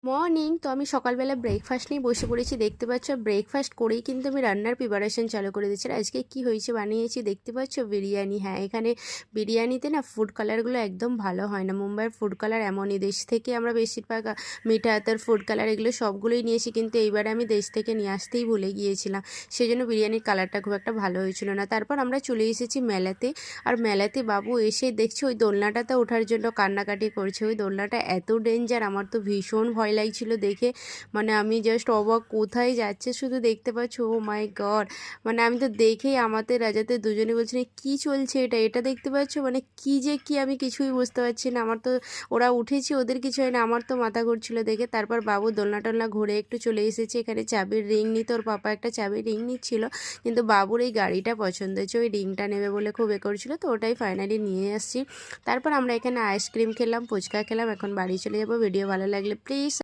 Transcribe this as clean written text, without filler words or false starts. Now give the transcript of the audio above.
Morning. তো আমি সকালবেলা ব্রেকফাস্ট নিয়ে বসে পড়েছি, দেখতে পাচ্ছ। ব্রেকফাস্ট করেই কিন্তু আমি রান্নার প্রিপারেশন চালু করে দিচ্ছি। আর আজকে কি হয়েছে বানিয়েছি দেখতে পাচ্ছ, বিরিয়ানি। হ্যাঁ, এখানে বিরিয়ানিতে না ফুড কালারগুলো একদম ভালো হয় না। মুম্বাইয়ের ফুড কালার এমনই, দেশ থেকে আমরা বেশিরভাগ মিঠা আতর ফুড কালার এগুলো সবগুলোই নিয়েছি, কিন্তু এইবারে আমি দেশ থেকে নিয়ে আসতেই ভুলে গিয়েছিলাম। সেই জন্য বিরিয়ানির কালারটা খুব একটা ভালো হয়েছিল না। তারপর আমরা চলে এসেছি মেলাতে। আর মেলাতে বাবু এসে দেখছি ওই দোলনাটাতে ওঠার জন্য কান্নাকাটি করছে। ওই দোলনাটা এত ডেঞ্জার, আমার তো ভীষণ ভয় লাগছিল দেখে। মানে আমি জাস্ট অবাক, কোথায় যাচ্ছে শুধু দেখতে পাচ্ছ। ও মাই গড, মানে আমি তো দেখেই আমাতে রাজাতে দুজনে বলছি কি চলছে এটা দেখতে পাচ্ছ, মানে কি যে কি আমি কিছুই বুঝতে পারছি না। আমার তো ওরা উঠেছি, ওদের কিছু হয় না, আমার তো মাথা ঘুরছিল দেখে। তারপর বাবু দোলনা টোলনা ঘুরে একটু চলে এসেছে। এখানে চাবির রিং নিত, ওর পাপা একটা চাবির রিং নিচ্ছিল, কিন্তু বাবুর এই গাড়িটা পছন্দ হয়েছে, ওই রিংটা নেবে বলে খুব করছিল, তো ওটাই ফাইনালি নিয়ে আসছি। তারপর আমরা এখানে আইসক্রিম খেলাম, ফুচকা খেলাম, এখন বাড়ি চলে যাবো। ভিডিও ভালো লাগলে প্লিজ